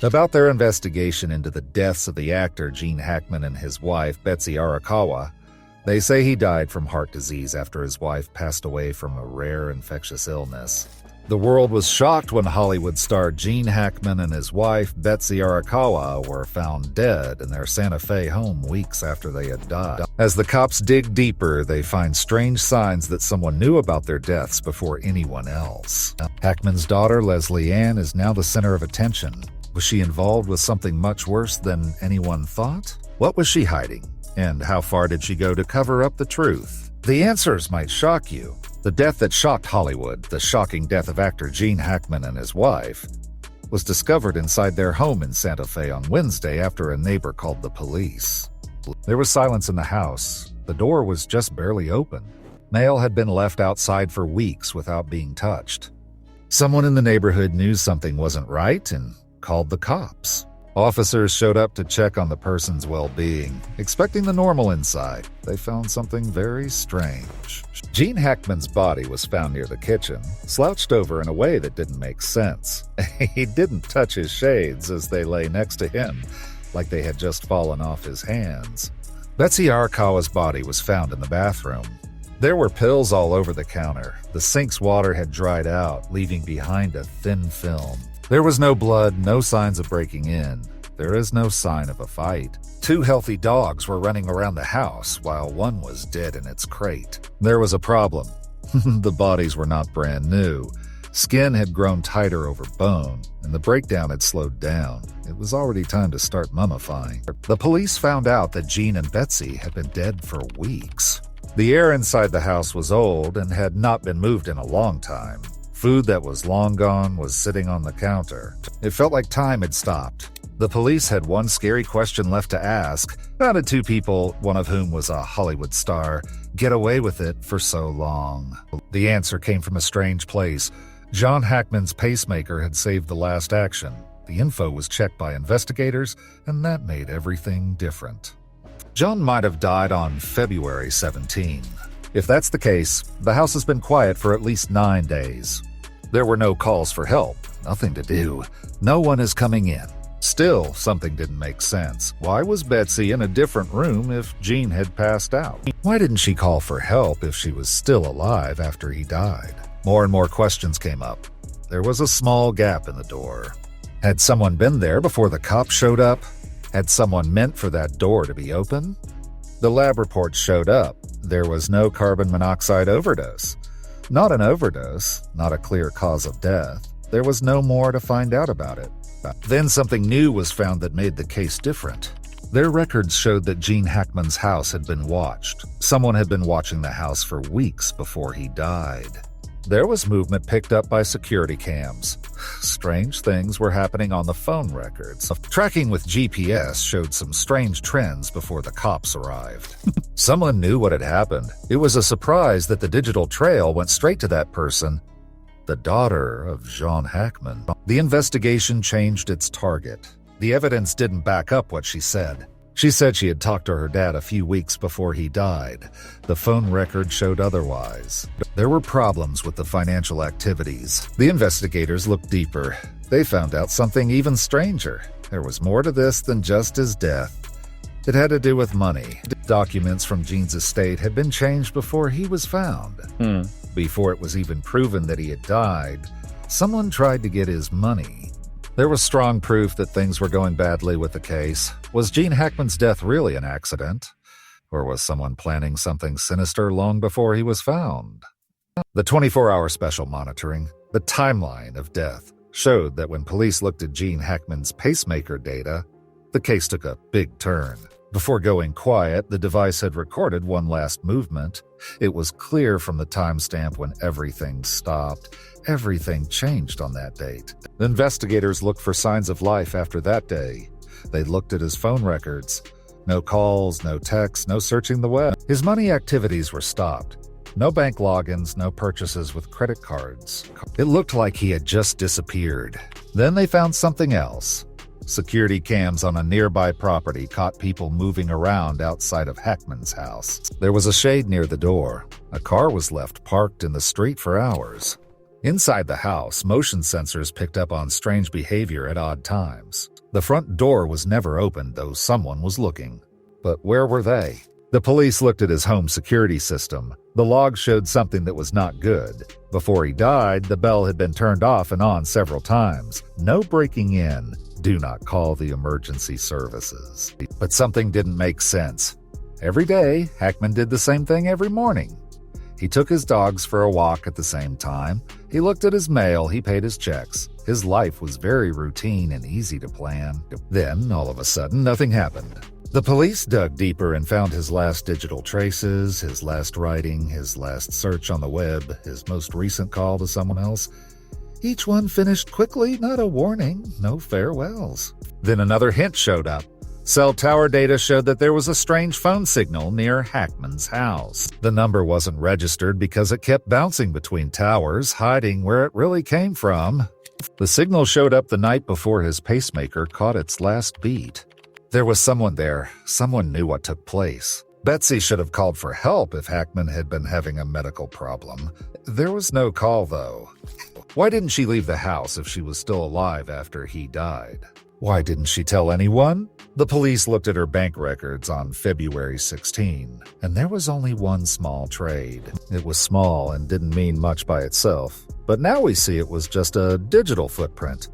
about their investigation into the deaths of the actor Gene Hackman and his wife, Betsy Arakawa. They say he died from heart disease after his wife passed away from a rare infectious illness. The world was shocked when Hollywood star Gene Hackman and his wife, Betsy Arakawa, were found dead in their Santa Fe home weeks after they had died. As the cops dig deeper, they find strange signs that someone knew about their deaths before anyone else. Hackman's daughter, Leslie Ann, is now the center of attention. Was she involved with something much worse than anyone thought? What was she hiding? And how far did she go to cover up the truth? The answers might shock you. The death that shocked Hollywood, the shocking death of actor Gene Hackman and his wife, was discovered inside their home in Santa Fe on Wednesday after a neighbor called the police. There was silence in the house. The door was just barely open. Mail had been left outside for weeks without being touched. Someone in the neighborhood knew something wasn't right and called the cops. Officers showed up to check on the person's well-being, expecting the normal inside. They found something very strange. Gene Hackman's body was found near the kitchen, slouched over in a way that didn't make sense. He didn't touch his shades as they lay next to him, like they had just fallen off his hands. Betsy Arakawa's body was found in the bathroom. There were pills all over the counter. The sink's water had dried out, leaving behind a thin film. There was no blood, no signs of breaking in. There is no sign of a fight. 2 healthy dogs were running around the house, while one was dead in its crate. There was a problem. The bodies were not brand new. Skin had grown tighter over bone, and the breakdown had slowed down. It was already time to start mummifying. The police found out that Gene and Betsy had been dead for weeks. The air inside the house was old and had not been moved in a long time. Food that was long gone was sitting on the counter. It felt like time had stopped. The police had one scary question left to ask. How did 2 people, one of whom was a Hollywood star, get away with it for so long? The answer came from a strange place. John Hackman's pacemaker had saved the last action. The info was checked by investigators, and that made everything different. John might have died on February 17. If that's the case, the house has been quiet for at least 9 days. There were no calls for help, nothing to do. No one is coming in. Still, something didn't make sense. Why was Betsy in a different room if Gene had passed out? Why didn't she call for help if she was still alive after he died? More and more questions came up. There was a small gap in the door. Had someone been there before the cops showed up? Had someone meant for that door to be open? The lab report showed up. There was no carbon monoxide overdose. Not an overdose, not a clear cause of death. There was no more to find out about it. Then something new was found that made the case different. Their records showed that Gene Hackman's house had been watched. Someone had been watching the house for weeks before he died. There was movement picked up by security cams. Strange things were happening on the phone records. Tracking with GPS showed some strange trends before the cops arrived. Someone knew what had happened. It was a surprise that the digital trail went straight to that person, the daughter of Gene Hackman. The investigation changed its target. The evidence didn't back up what she said. She said she had talked to her dad a few weeks before he died. The phone record showed otherwise. There were problems with the financial activities. The investigators looked deeper. They found out something even stranger. There was more to this than just his death. It had to do with money. Documents from Gene's estate had been changed before he was found. Before it was even proven that he had died, someone tried to get his money. There was strong proof that things were going badly with the case. Was Gene Hackman's death really an accident? Or was someone planning something sinister long before he was found? The 24-hour special monitoring, the timeline of death, showed that when police looked at Gene Hackman's pacemaker data, the case took a big turn. Before going quiet, the device had recorded one last movement. It was clear from the timestamp when everything stopped. Everything changed on that date. The investigators looked for signs of life after that day. They looked at his phone records. No calls, no texts, no searching the web. His money activities were stopped. No bank logins, no purchases with credit cards. It looked like he had just disappeared. Then they found something else. Security cams on a nearby property caught people moving around outside of Hackman's house. There was a shade near the door. A car was left parked in the street for hours. Inside the house, motion sensors picked up on strange behavior at odd times. The front door was never opened, though someone was looking. But where were they? The police looked at his home security system. The log showed something that was not good. Before he died, the bell had been turned off and on several times. No breaking in. Do not call the emergency services. But something didn't make sense. Every day, Hackman did the same thing every morning. He took his dogs for a walk at the same time. He looked at his mail, he paid his checks. His life was very routine and easy to plan. Then, all of a sudden, nothing happened. The police dug deeper and found his last digital traces, his last writing, his last search on the web, his most recent call to someone else. Each one finished quickly, not a warning, no farewells. Then another hint showed up. Cell tower data showed that there was a strange phone signal near Hackman's house. The number wasn't registered because it kept bouncing between towers, hiding where it really came from. The signal showed up the night before his pacemaker caught its last beat. There was someone there. Someone knew what took place. Betsy should have called for help if Hackman had been having a medical problem. There was no call, though. Why didn't she leave the house if she was still alive after he died? Why didn't she tell anyone? The police looked at her bank records on February 16, and there was only one small trade. It was small and didn't mean much by itself, but now we see it was just a digital footprint.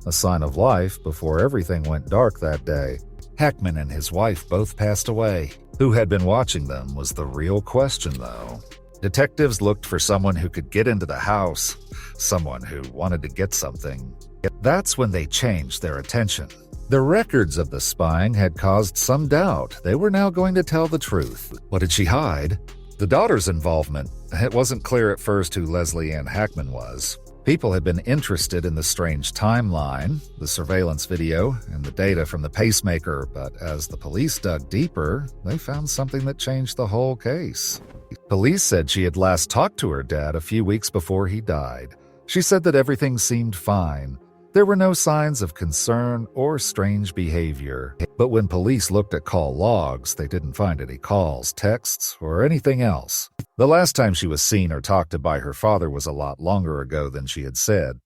A sign of life before everything went dark that day. Hackman and his wife both passed away. Who had been watching them was the real question, though. Detectives looked for someone who could get into the house, someone who wanted to get something. That's when they changed their attention. The records of the spying had caused some doubt. They were now going to tell the truth. What did she hide? The daughter's involvement. It wasn't clear at first who Leslie Ann Hackman was. People had been interested in the strange timeline, the surveillance video, and the data from the pacemaker, but as the police dug deeper, they found something that changed the whole case. Police said she had last talked to her dad a few weeks before he died. She said that everything seemed fine. There were no signs of concern or strange behavior. But when police looked at call logs, they didn't find any calls, texts, or anything else. The last time she was seen or talked to by her father was a lot longer ago than she had said.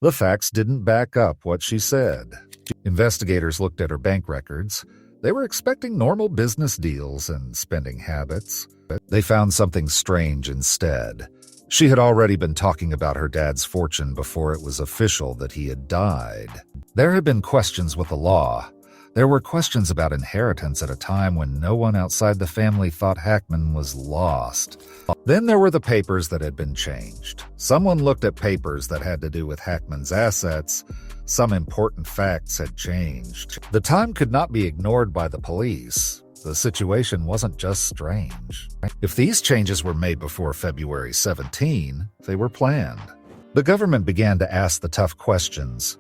The facts didn't back up what she said. Investigators looked at her bank records. They were expecting normal business deals and spending habits. They found something strange instead. She had already been talking about her dad's fortune before it was official that he had died. There had been questions with the law. There were questions about inheritance at a time when no one outside the family thought Hackman was lost. Then there were the papers that had been changed. Someone looked at papers that had to do with Hackman's assets. Some important facts had changed. The time could not be ignored by the police. The situation wasn't just strange. If these changes were made before February 17, they were planned. The government began to ask the tough questions.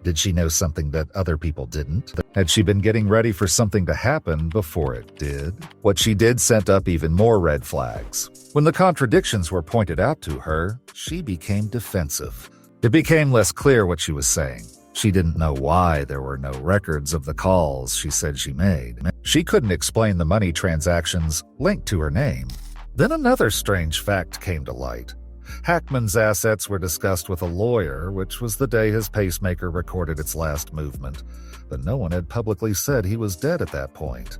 Did she know something that other people didn't? Had she been getting ready for something to happen before it did? What she did sent up even more red flags. When the contradictions were pointed out to her, she became defensive. It became less clear what she was saying. She didn't know why there were no records of the calls she said she made. She couldn't explain the money transactions linked to her name. Then another strange fact came to light. Hackman's assets were discussed with a lawyer, which was the day his pacemaker recorded its last movement. But no one had publicly said he was dead at that point.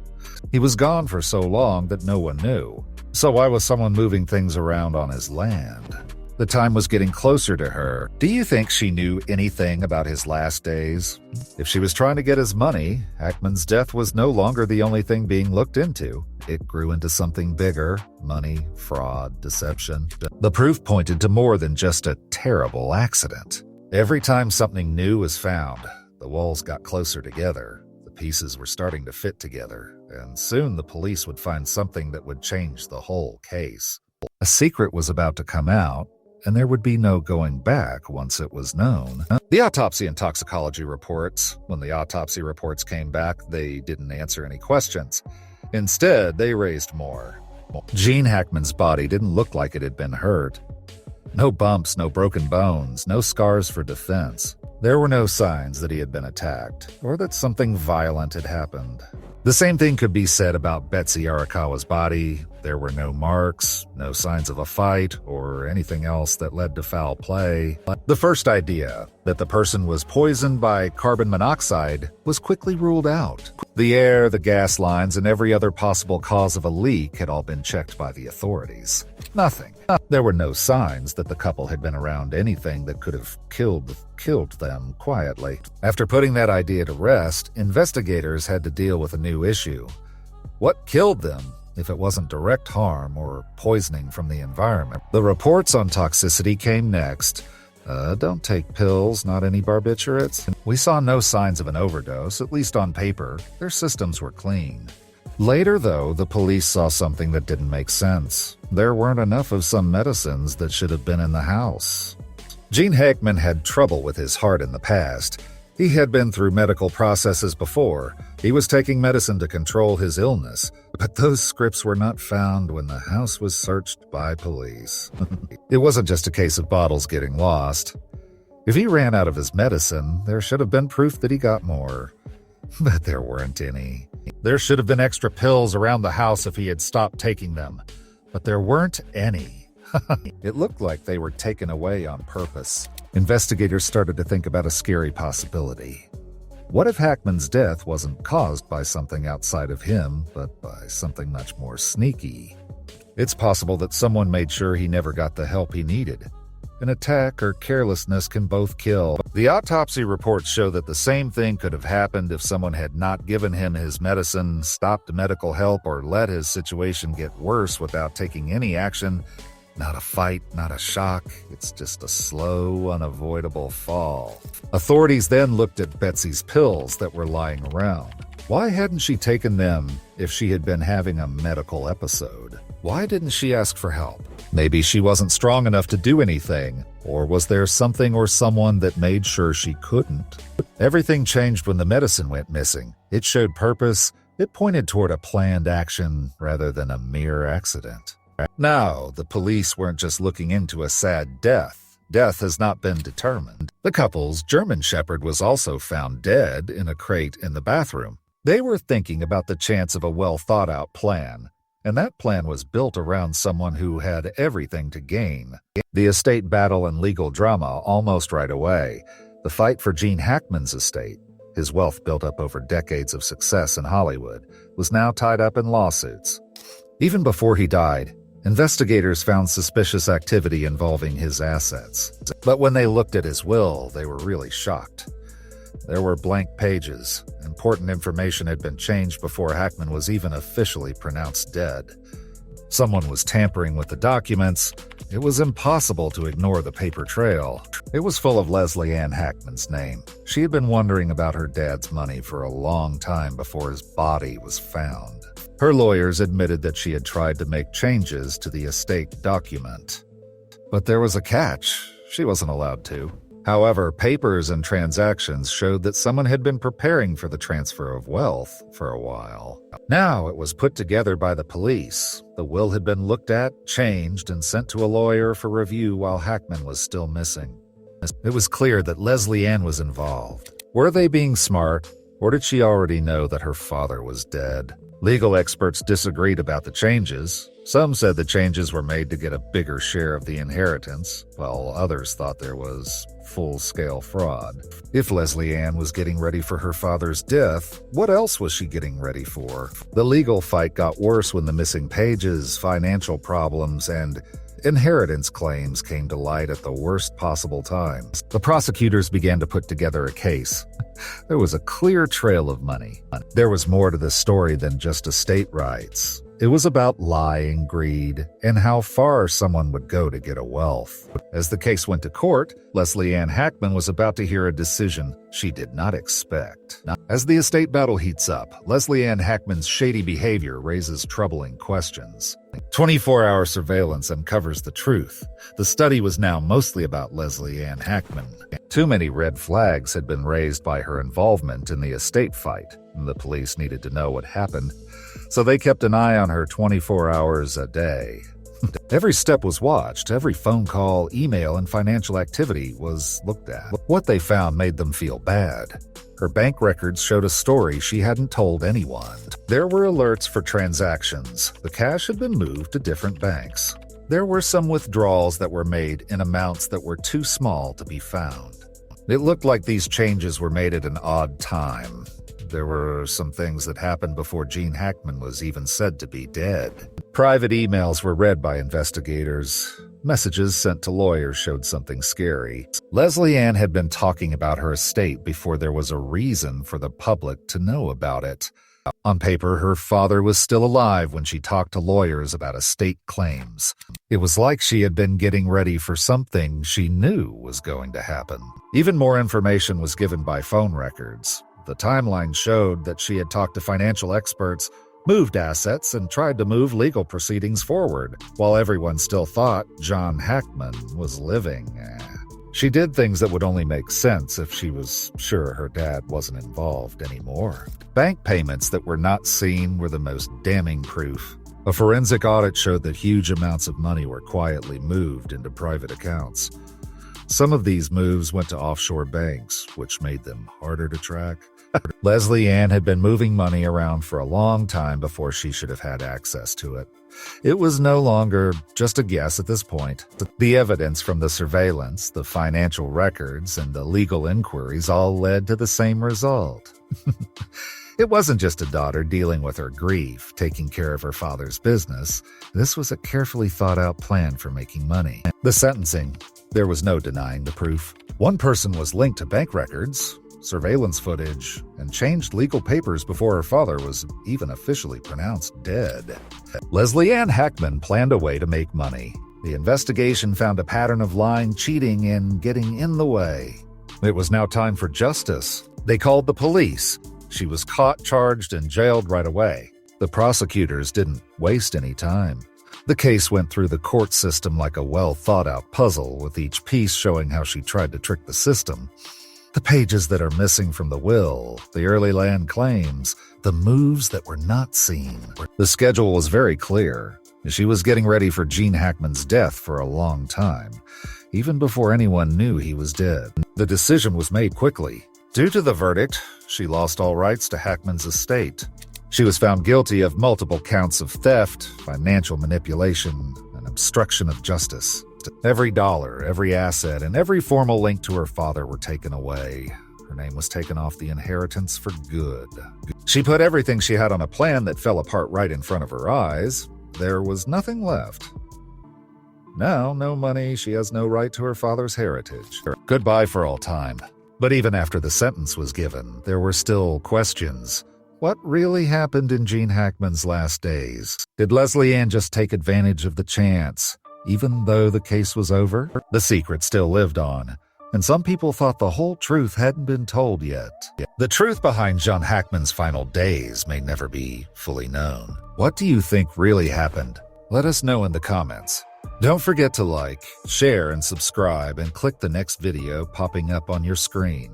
He was gone for so long that no one knew. So why was someone moving things around on his land? The time was getting closer to her. Do you think she knew anything about his last days? If she was trying to get his money, Hackman's death was no longer the only thing being looked into. It grew into something bigger: money, fraud, deception. The proof pointed to more than just a terrible accident. Every time something new was found, the walls got closer together. The pieces were starting to fit together, and soon the police would find something that would change the whole case. A secret was about to come out, and there would be no going back once it was known. The autopsy and toxicology reports. When the autopsy reports came back, they didn't answer any questions. Instead, they raised more. Gene Hackman's body didn't look like it had been hurt. No bumps, no broken bones, no scars for defense. There were no signs that he had been attacked, or that something violent had happened. The same thing could be said about Betsy Arakawa's body, There were no marks, no signs of a fight, or anything else that led to foul play. The first idea, that the person was poisoned by carbon monoxide, was quickly ruled out. The air, the gas lines, and every other possible cause of a leak had all been checked by the authorities. Nothing. There were no signs that the couple had been around anything that could have killed them quietly. After putting that idea to rest, investigators had to deal with a new issue. What killed them if it wasn't direct harm or poisoning from the environment? The reports on toxicity came next. Don't take pills, not any barbiturates. We saw no signs of an overdose, at least on paper. Their systems were clean. Later, though, the police saw something that didn't make sense. There weren't enough of some medicines that should have been in the house. Gene Hackman had trouble with his heart in the past. He had been through medical processes before. He was taking medicine to control his illness, but those scripts were not found when the house was searched by police. It wasn't just a case of bottles getting lost. If he ran out of his medicine, there should have been proof that he got more. But there weren't any. There should have been extra pills around the house if he had stopped taking them. But there weren't any. It looked like they were taken away on purpose. Investigators started to think about a scary possibility. What if Hackman's death wasn't caused by something outside of him, but by something much more sneaky? It's possible that someone made sure he never got the help he needed. An attack or carelessness can both kill. The autopsy reports show that the same thing could have happened if someone had not given him his medicine, stopped medical help, or let his situation get worse without taking any action. Not a fight, not a shock. It's just a slow, unavoidable fall. Authorities then looked at Betsy's pills that were lying around. Why hadn't she taken them if she had been having a medical episode? Why didn't she ask for help? Maybe she wasn't strong enough to do anything, or was there something or someone that made sure she couldn't? Everything changed when the medicine went missing. It showed purpose. It pointed toward a planned action rather than a mere accident. Now, the police weren't just looking into a sad death. Death has not been determined. The couple's German Shepherd was also found dead in a crate in the bathroom. They were thinking about the chance of a well-thought-out plan, and that plan was built around someone who had everything to gain. The estate battle and legal drama almost right away. The fight for Gene Hackman's estate, his wealth built up over decades of success in Hollywood, was now tied up in lawsuits. Even before he died, investigators found suspicious activity involving his assets. But when they looked at his will, they were really shocked. There were blank pages. Important information had been changed before Hackman was even officially pronounced dead. Someone was tampering with the documents. It was impossible to ignore the paper trail. It was full of Leslie Ann Hackman's name. She had been wondering about her dad's money for a long time before his body was found. Her lawyers admitted that she had tried to make changes to the estate document. But there was a catch. She wasn't allowed to. However, papers and transactions showed that someone had been preparing for the transfer of wealth for a while. Now it was put together by the police. The will had been looked at, changed, and sent to a lawyer for review while Hackman was still missing. It was clear that Leslie Ann was involved. Were they being smart, or did she already know that her father was dead? Legal experts disagreed about the changes. Some said the changes were made to get a bigger share of the inheritance, while others thought there was full-scale fraud. If Leslie Ann was getting ready for her father's death, what else was she getting ready for? The legal fight got worse when the missing pages, financial problems, and inheritance claims came to light at the worst possible times. The prosecutors began to put together a case. There was a clear trail of money. There was more to this story than just estate rights. It was about lying, greed, and how far someone would go to get a wealth. As the case went to court, Leslie Ann Hackman was about to hear a decision she did not expect. As the estate battle heats up, Leslie Ann Hackman's shady behavior raises troubling questions. 24-hour surveillance uncovers the truth. The study was now mostly about Leslie Ann Hackman. Too many red flags had been raised by her involvement in the estate fight. The police needed to know what happened, so they kept an eye on her 24 hours a day. Every step was watched, every phone call, email, and financial activity was looked at. What they found made them feel bad. Her bank records showed a story she hadn't told anyone. There were alerts for transactions. The cash had been moved to different banks. There were some withdrawals that were made in amounts that were too small to be found. It looked like these changes were made at an odd time. There were some things that happened before Gene Hackman was even said to be dead. Private emails were read by investigators. Messages sent to lawyers showed something scary. Leslie Ann had been talking about her estate before there was a reason for the public to know about it. On paper, her father was still alive when she talked to lawyers about estate claims. It was like she had been getting ready for something she knew was going to happen. Even more information was given by phone records. The timeline showed that she had talked to financial experts, moved assets, and tried to move legal proceedings forward, while everyone still thought John Hackman was living. She did things that would only make sense if she was sure her dad wasn't involved anymore. Bank payments that were not seen were the most damning proof. A forensic audit showed that huge amounts of money were quietly moved into private accounts. Some of these moves went to offshore banks, which made them harder to track. Leslie Ann had been moving money around for a long time before she should have had access to it. It was no longer just a guess at this point. The evidence from the surveillance, the financial records, and the legal inquiries all led to the same result. It wasn't just a daughter dealing with her grief, taking care of her father's business. This was a carefully thought-out plan for making money. The sentencing. There was no denying the proof. One person was linked to bank records, surveillance footage, and changed legal papers before her father was even officially pronounced dead. Leslie Ann Hackman planned a way to make money. The investigation found a pattern of lying, cheating, and getting in the way. It was now time for justice. They called the police. She was caught, charged, and jailed right away. The prosecutors didn't waste any time. The case went through the court system like a well-thought-out puzzle, with each piece showing how she tried to trick the system. The pages that are missing from the will, the early land claims, the moves that were not seen. The schedule was very clear. She was getting ready for Gene Hackman's death for a long time, even before anyone knew he was dead. The decision was made quickly. Due to the verdict, she lost all rights to Hackman's estate. She was found guilty of multiple counts of theft, financial manipulation, and obstruction of justice. Every dollar, every asset, and every formal link to her father were taken away. Her name was taken off the inheritance for good. She put everything she had on a plan that fell apart right in front of her eyes. There was nothing left. Now, no money, she has no right to her father's heritage. Goodbye for all time. But even after the sentence was given, there were still questions. What really happened in Gene Hackman's last days? Did Leslie Ann just take advantage of the chance? Even though the case was over, the secret still lived on, and some people thought the whole truth hadn't been told yet. The truth behind John Hackman's final days may never be fully known. What do you think really happened? Let us know in the comments. Don't forget to like, share, and subscribe, and click the next video popping up on your screen.